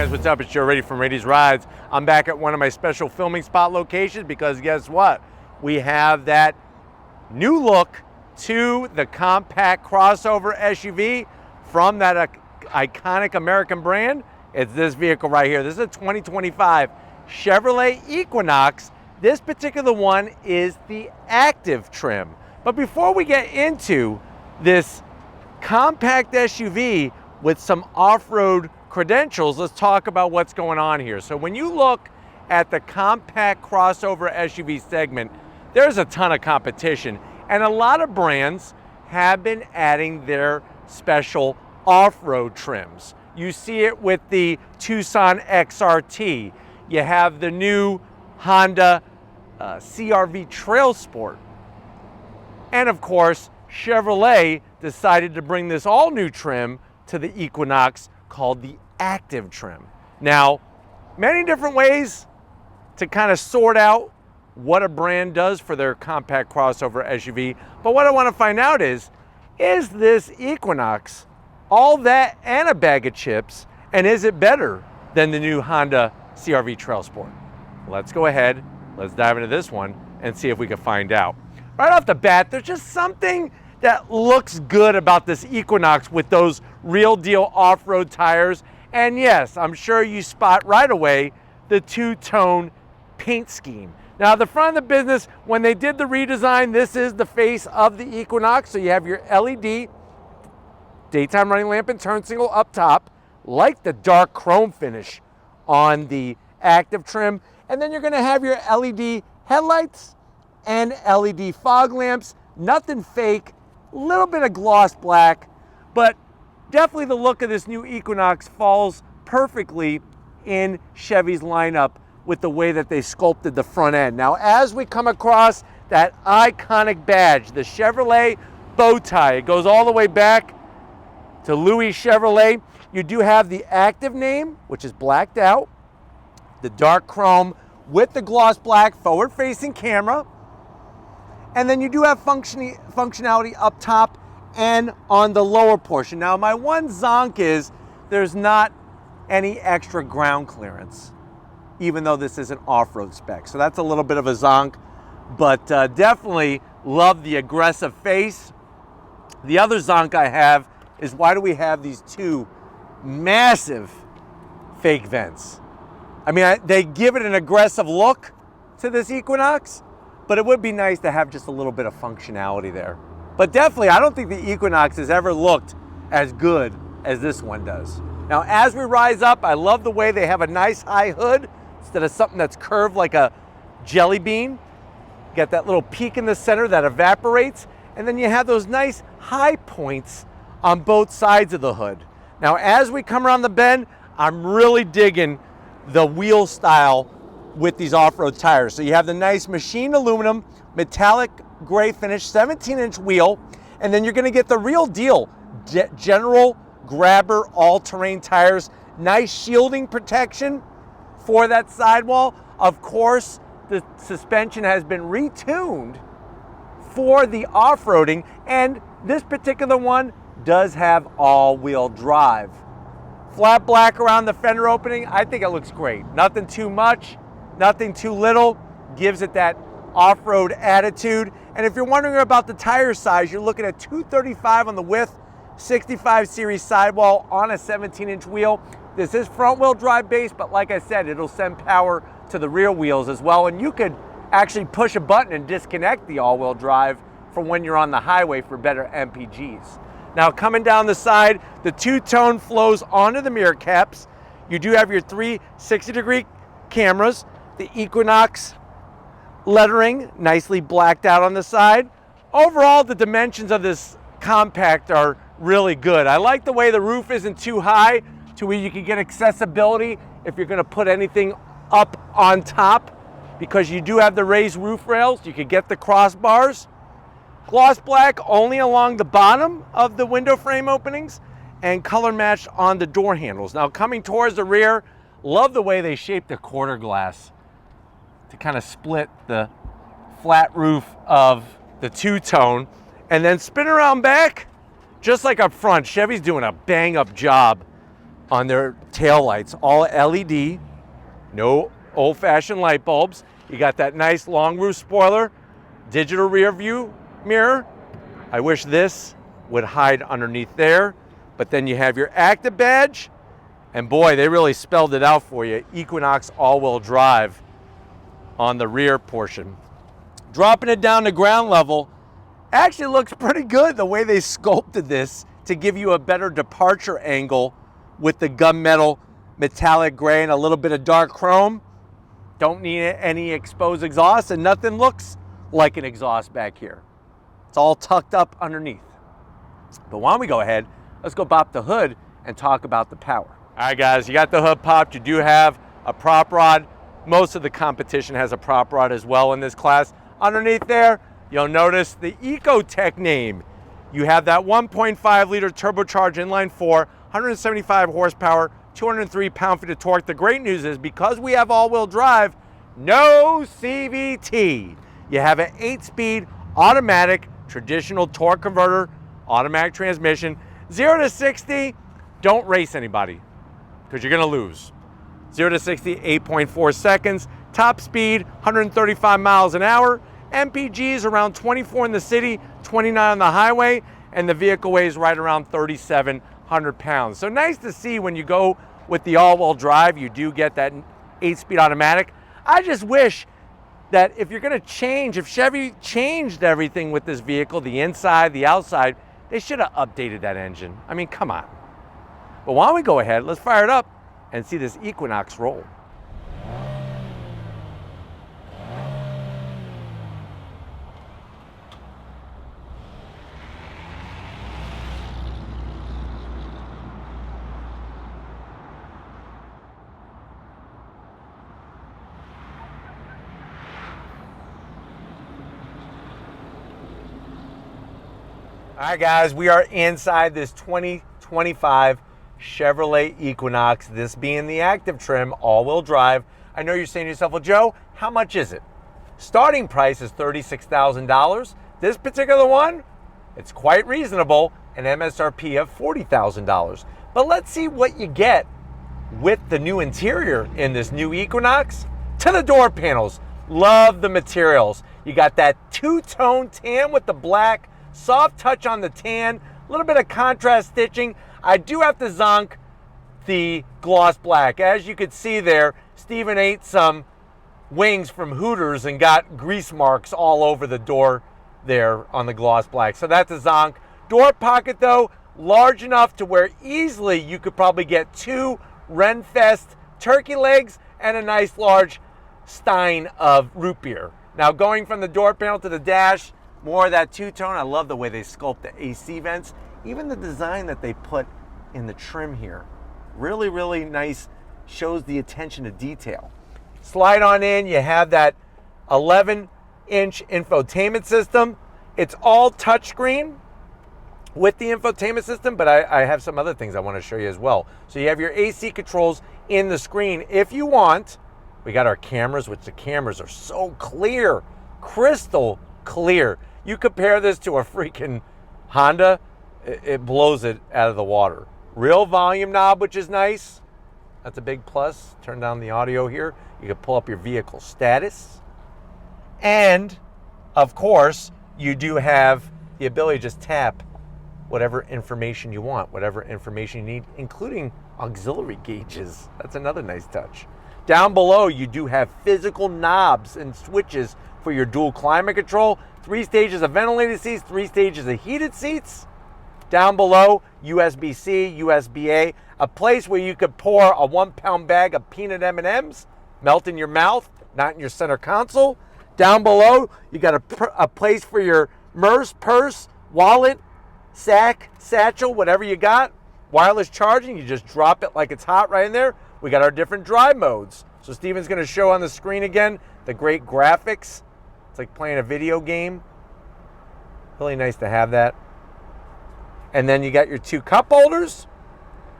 fans, what's up? It's Joe Rady from Rady's Rides. I'm back at one of my special filming spot locations because guess what? We have that new look to the compact crossover SUV from that iconic American brand. It's this vehicle right here. This is a 2025 Chevrolet Equinox. This particular one is the Active trim. But before we get into this compact SUV with some off-road credentials, let's talk about what's going on here. So when you look at the compact crossover SUV segment, there's a ton of competition, and a lot of brands have been adding their special off-road trims. You see it with the Tucson XRT. You have the new Honda CR-V Trail Sport. And of course, Chevrolet decided to bring this all-new trim to the Equinox called the Active trim. Now, many different ways to kind of sort out what a brand does for their compact crossover SUV, but what I want to find out is this Equinox all that and a bag of chips, and is it better than the new Honda CR-V Trail Sport? Let's go ahead, let's dive into this one and see if we can find out. Right off the bat, there's just something that looks good about this Equinox with those real deal off-road tires. And yes, I'm sure you spot right away the two-tone paint scheme. Now, the front of the business, when they did the redesign, this is the face of the Equinox. So you have your LED daytime running lamp and turn signal up top, like the dark chrome finish on the Active trim. And then you're gonna have your LED headlights and LED fog lamps. Nothing fake, a little bit of gloss black, but definitely the look of this new Equinox falls perfectly in Chevy's lineup with the way that they sculpted the front end. Now, as we come across that iconic badge, the Chevrolet bow tie, it goes all the way back to Louis Chevrolet. You do have the Active name, which is blacked out, the dark chrome with the gloss black forward-facing camera, and then you do have functionality up top and on the lower portion. Now, my one zonk is there's not any extra ground clearance, even though this is an off-road spec. So that's a little bit of a zonk, but definitely love the aggressive face. The other zonk I have is, why do we have these two massive fake vents? I mean, they give it an aggressive look to this Equinox, but it would be nice to have just a little bit of functionality there. But definitely, I don't think the Equinox has ever looked as good as this one does. Now, as we rise up, I love the way they have a nice high hood instead of something that's curved like a jelly bean. Get that little peak in the center that evaporates, and then you have those nice high points on both sides of the hood. Now, as we come around the bend, I'm really digging the wheel style with these off-road tires. So you have the nice machined aluminum, metallic gray finish, 17-inch wheel, and then you're gonna get the real deal, general grabber all-terrain tires, nice shielding protection for that sidewall. Of course, the suspension has been retuned for the off-roading, and this particular one does have all-wheel drive. Flat black around the fender opening, I think it looks great. Nothing too much, nothing too little, gives it that off-road attitude. And if you're wondering about the tire size, you're looking at 235 on the width, 65 series sidewall on a 17-inch wheel. This is front-wheel drive based, but like I said, it'll send power to the rear wheels as well. And you could actually push a button and disconnect the all-wheel drive from when you're on the highway for better MPGs. Now, coming down the side, the two-tone flows onto the mirror caps. You do have your 360-degree cameras, the Equinox lettering nicely blacked out on the side. Overall, the dimensions of this compact are really good. I like the way the roof isn't too high to where you can get accessibility if you're gonna put anything up on top, because you do have the raised roof rails. You could get the crossbars. Gloss black only along the bottom of the window frame openings, and color matched on the door handles. Now, coming towards the rear, love the way they shaped the quarter glass to kind of split the flat roof of the two-tone. And then spin around back, just like up front, Chevy's doing a bang-up job on their tail lights, all LED, no old-fashioned light bulbs. You got that nice long roof spoiler, digital rear view mirror. I wish this would hide underneath there, but then you have your Active badge, and boy, they really spelled it out for you. Equinox all-wheel drive on the rear portion. Dropping it down to ground level, actually looks pretty good the way they sculpted this to give you a better departure angle with the gunmetal metallic gray and a little bit of dark chrome. Don't need any exposed exhaust, and nothing looks like an exhaust back here. It's all tucked up underneath. But why don't we go ahead, let's go pop the hood and talk about the power. All right, guys, you got the hood popped. You do have a prop rod. Most of the competition has a prop rod as well in this class. Underneath there, you'll notice the Ecotech name. You have that 1.5 liter turbocharged inline four, 175 horsepower, 203 pound-feet of torque. The great news is because we have all-wheel drive, no CVT. You have an 8-speed automatic traditional torque converter, automatic transmission. 0 to 60, don't race anybody because you're going to lose. 0 to 60, 8.4 seconds. Top speed, 135 miles an hour. MPGs around 24 in the city, 29 on the highway, and the vehicle weighs right around 3,700 pounds. So nice to see when you go with the all-wheel drive, you do get that 8-speed automatic. I just wish that if you're going to change, if Chevy changed everything with this vehicle, the inside, the outside, they should have updated that engine. I mean, come on. But why don't we go ahead, let's fire it up and see this Equinox roll. All right, guys, we are inside this 2025 Chevrolet Equinox, this being the active trim, all-wheel drive. I know you're saying to yourself, well, Joe, how much is it? Starting price is $36,000. This particular one, it's quite reasonable, an MSRP of $40,000. But let's see what you get with the new interior in this new Equinox. To the door panels, love the materials. You got that two-tone tan with the black, soft touch on the tan, a little bit of contrast stitching. I do have to zonk the gloss black. As you could see there, Steven ate some wings from Hooters and got grease marks all over the door there on the gloss black. So that's a zonk. Door pocket though, large enough to where easily you could probably get 2 Renfest turkey legs and a nice large stein of root beer. Now going from the door panel to the dash, more of that two-tone. I love the way they sculpt the AC vents. Even the design that they put in the trim here. Really, really nice. Shows the attention to detail. Slide on in. You have that 11-inch infotainment system. It's all touchscreen with the infotainment system, but I have some other things I want to show you as well. So you have your AC controls in the screen. If you want, we got our cameras, which the cameras are so clear, crystal clear. You compare this to a freaking Honda, it blows it out of the water. Real volume knob, which is nice. That's a big plus. Turn down the audio here. You can pull up your vehicle status. And, of course, you do have the ability to just tap whatever information you want, whatever information you need, including auxiliary gauges. That's another nice touch. Down below, you do have physical knobs and switches for your dual climate control. 3 stages of ventilated seats, 3 stages of heated seats. Down below, USB-C, USB-A, a place where you could pour a 1-pound bag of peanut M&Ms, melt in your mouth, not in your center console. Down below, you got a place for your purse, wallet, sack, satchel, whatever you got. Wireless charging, you just drop it like it's hot right in there. We got our different drive modes. So Steven's gonna show on the screen again the great graphics. It's like playing a video game. Really nice to have that. And then you got your 2 cup holders,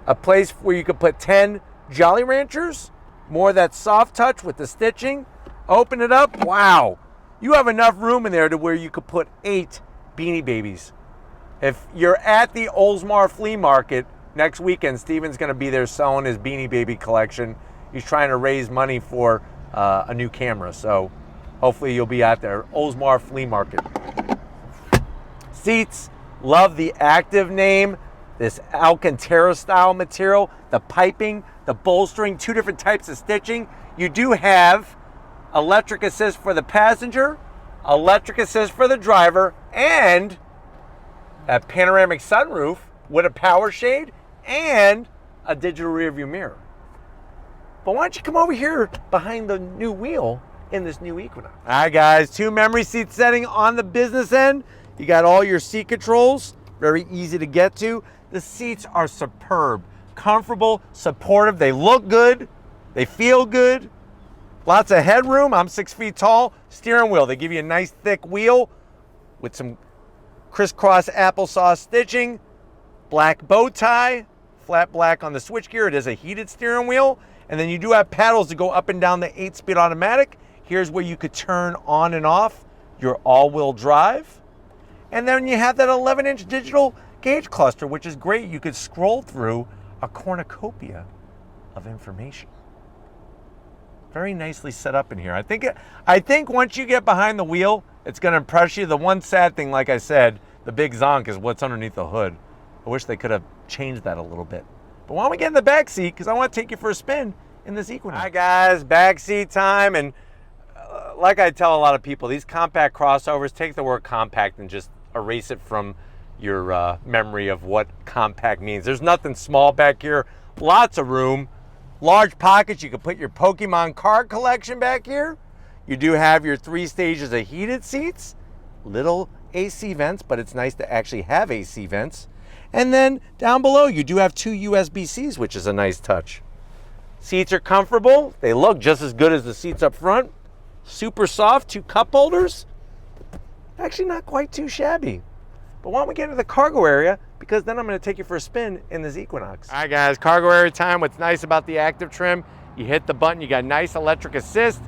a place where you could put 10 Jolly Ranchers, more of that soft touch with the stitching. Open it up, wow. You have enough room in there to where you could put 8 Beanie Babies. If you're at the Oldsmar flea market Next weekend, Steven's going to be there selling his Beanie Baby collection. He's trying to raise money for a new camera, so hopefully you'll be out there. Oldsmar Flea Market. Seats, love the Active name. This Alcantara style material, the piping, the bolstering, 2 different types of stitching. You do have electric assist for the passenger, electric assist for the driver, and a panoramic sunroof with a power shade and a digital rear view mirror. But why don't you come over here behind the new wheel in this new Equinox. All right, guys, 2 memory seat setting on the business end. You got all your seat controls, very easy to get to. The seats are superb, comfortable, supportive. They look good, they feel good. Lots of headroom. I'm 6 feet tall. Steering wheel, they give you a nice thick wheel with some crisscross applesauce stitching, black bow tie, flat black on the switchgear. It is a heated steering wheel. And then you do have paddles to go up and down the 8-speed automatic. Here's where you could turn on and off your all-wheel drive. And then you have that 11-inch digital gauge cluster, which is great. You could scroll through a cornucopia of information. Very nicely set up in here. I think once you get behind the wheel, it's going to impress you. The one sad thing, like I said, the big zonk is what's underneath the hood. I wish they could have changed that a little bit. But why don't we get in the back seat, because I want to take you for a spin in this Equinox. Hi guys, back seat time. And like I tell a lot of people, these compact crossovers, take the word compact and just erase it from your memory of what compact means. There's nothing small back here. Lots of room. Large pockets. You can put your Pokemon card collection back here. You do have your 3 stages of heated seats. Little AC vents, but it's nice to actually have AC vents. And then down below, you do have 2 USB-Cs, which is a nice touch. Seats are comfortable. They look just as good as the seats up front. Super soft, 2 cup holders. Actually not quite too shabby. But why don't we get into the cargo area, because then I'm going to take you for a spin in this Equinox. All right, guys, cargo area time. What's nice about the Active trim, you hit the button, you got nice electric assist,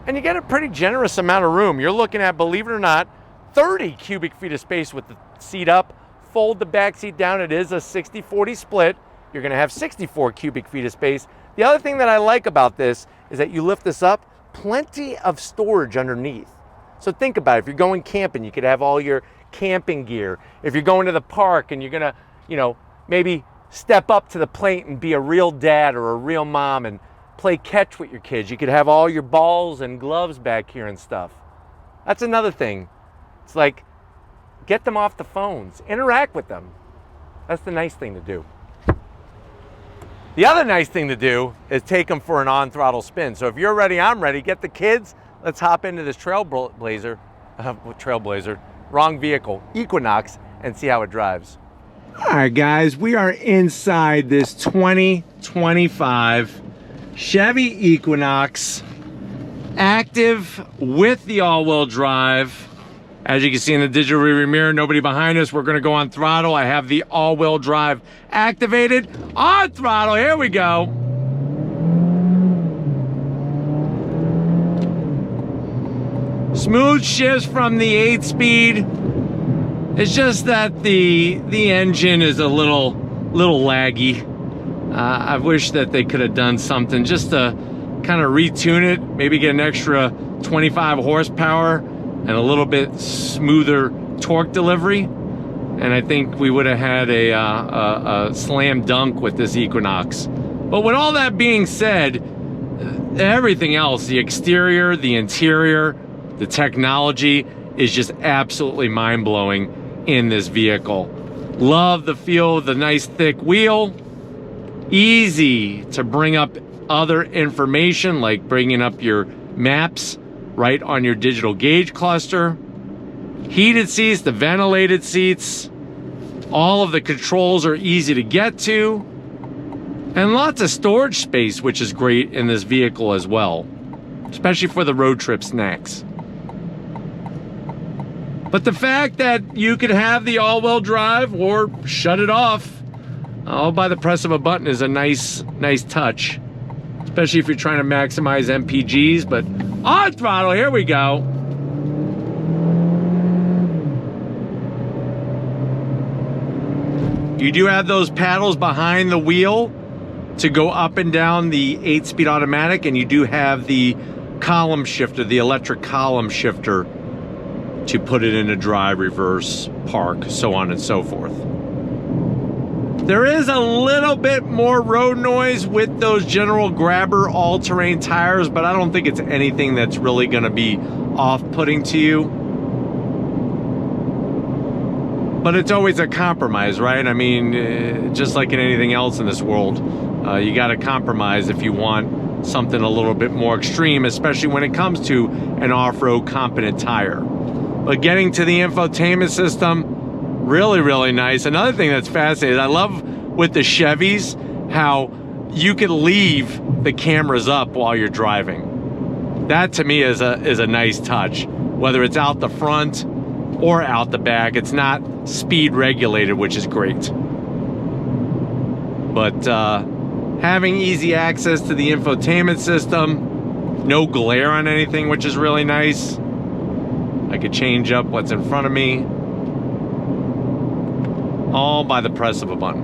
and you get a pretty generous amount of room. You're looking at, believe it or not, 30 cubic feet of space with the seat up. Fold the back seat down. It is a 60-40 split. You're going to have 64 cubic feet of space. The other thing that I like about this is that you lift this up, plenty of storage underneath. So think about it. If you're going camping, you could have all your camping gear. If you're going to the park and you're going to, maybe step up to the plate and be a real dad or a real mom and play catch with your kids, you could have all your balls and gloves back here and stuff. That's another thing. It's like, get them off the phones, interact with them. That's the nice thing to do. The other nice thing to do is take them for an on-throttle spin. So if you're ready, I'm ready. Get the kids. Let's hop into this Trailblazer, wrong vehicle, Equinox, and see how it drives. All right, guys, we are inside this 2025 Chevy Equinox Active with the all-wheel drive. As you can see in the digital rearview mirror, nobody behind us. We're gonna go on throttle. I have the all-wheel drive activated. On throttle, here we go. Smooth shifts from the 8-speed. It's just that the engine is a little laggy. I wish that they could have done something just to kind of retune it, maybe get an extra 25 horsepower and a little bit smoother torque delivery. And I think we would have had a slam dunk with this Equinox. But with all that being said, everything else, the exterior, the interior, the technology is just absolutely mind-blowing in this vehicle. Love the feel of the nice thick wheel. Easy to bring up other information, like bringing up your maps right on your digital gauge cluster. Heated seats, the ventilated seats. All of the controls are easy to get to. And lots of storage space, which is great in this vehicle as well, especially for the road trip snacks. But the fact that you could have the all-wheel drive or shut it off all by the press of a button is a nice touch, especially if you're trying to maximize MPGs. But on throttle, here we go. You do have those paddles behind the wheel to go up and down the 8-speed automatic, and you do have the column shifter, the electric column shifter, to put it into drive, reverse, park, so on and so forth. There is a little bit more road noise with those General Grabber all-terrain tires, but I don't think it's anything that's really going to be off-putting to you. But it's always a compromise, right? I mean, just like in anything else in this world, you got to compromise if you want something a little bit more extreme, especially when it comes to an off-road competent tire. But getting to the infotainment system, really, really nice. Another thing that's fascinating, I love with the Chevys how you can leave the cameras up while you're driving. That to me is a nice touch. Whether it's out the front or out the back, it's not speed regulated, which is great. But having easy access to the infotainment system, no glare on anything, which is really nice. I could change up what's in front of me, all by the press of a button.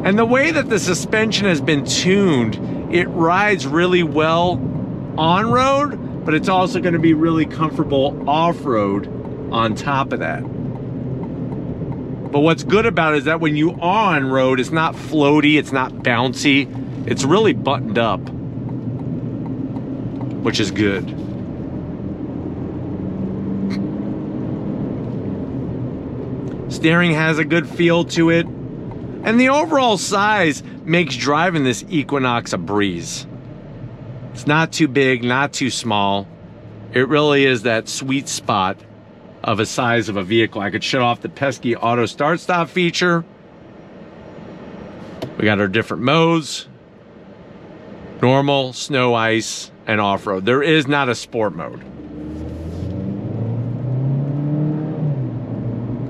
And the way that the suspension has been tuned, it rides really well on-road, but it's also going to be really comfortable off-road on top of that. But what's good about it is that when you are on road, it's not floaty, it's not bouncy, it's really buttoned up, which is good. Steering has a good feel to it, and the overall size makes driving this Equinox a breeze. It's not too big, not too small. It really is that sweet spot of a size of a vehicle. I could shut off the pesky auto start stop feature. We got our different modes: normal, snow, ice, and off-road. There is not a sport mode.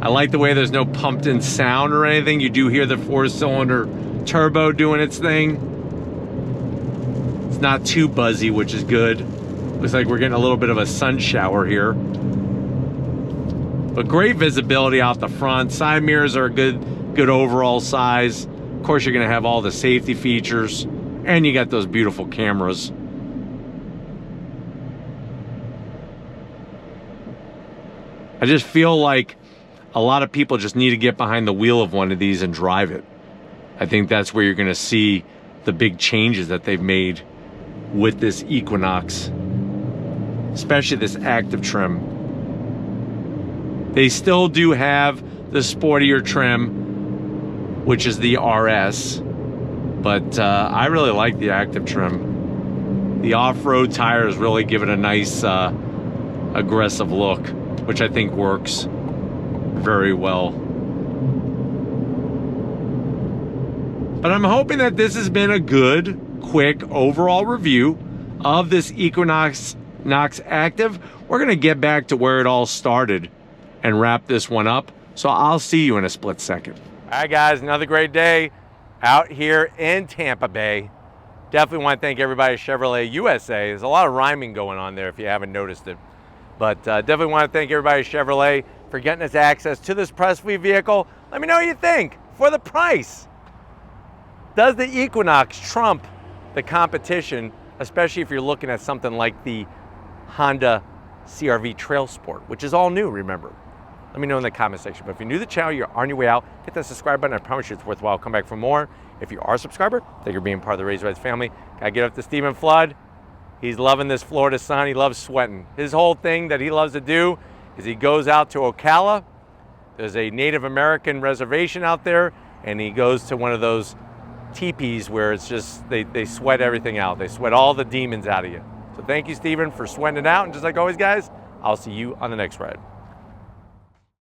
I like the way there's no pumped in sound or anything. You do hear the 4-cylinder turbo doing its thing. It's not too buzzy, which is good. Looks like we're getting a little bit of a sun shower here. But great visibility out the front. Side mirrors are a good overall size. Of course, you're gonna have all the safety features, and you got those beautiful cameras. I just feel like a lot of people just need to get behind the wheel of one of these and drive it. I think that's where you're gonna see the big changes that they've made with this Equinox, especially this active trim. They still do have the sportier trim, which is the RS, but I really like the active trim. The off-road tires really give it a nice aggressive look, which I think works very well. But I'm hoping that this has been a good, quick overall review of this Equinox Active. We're gonna get back to where it all started and wrap this one up. So I'll see you in a split second. All right, guys, another great day out here in Tampa Bay. Definitely want to thank everybody at Chevrolet USA. There's a lot of rhyming going on there if you haven't noticed it. But definitely want to thank everybody at Chevrolet for getting us access to this press fleet vehicle. Let me know what you think for the price. Does the Equinox trump the competition, especially if you're looking at something like the Honda CR-V Trail Sport, which is all new, remember? Let me know in the comment section. But if you're new to the channel, you're on your way out, hit that subscribe button. I promise you it's worthwhile. Come back for more. If you are a subscriber, thank you for being part of the Raised Reds family. Gotta get up to Stephen Flood. He's loving this Florida sun. He loves sweating. His whole thing that he loves to do is he goes out to Ocala. There's a Native American reservation out there, and he goes to one of those teepees where it's just, they sweat everything out. They sweat all the demons out of you. So thank you, Stephen, for sweating it out. And just like always, guys, I'll see you on the next ride.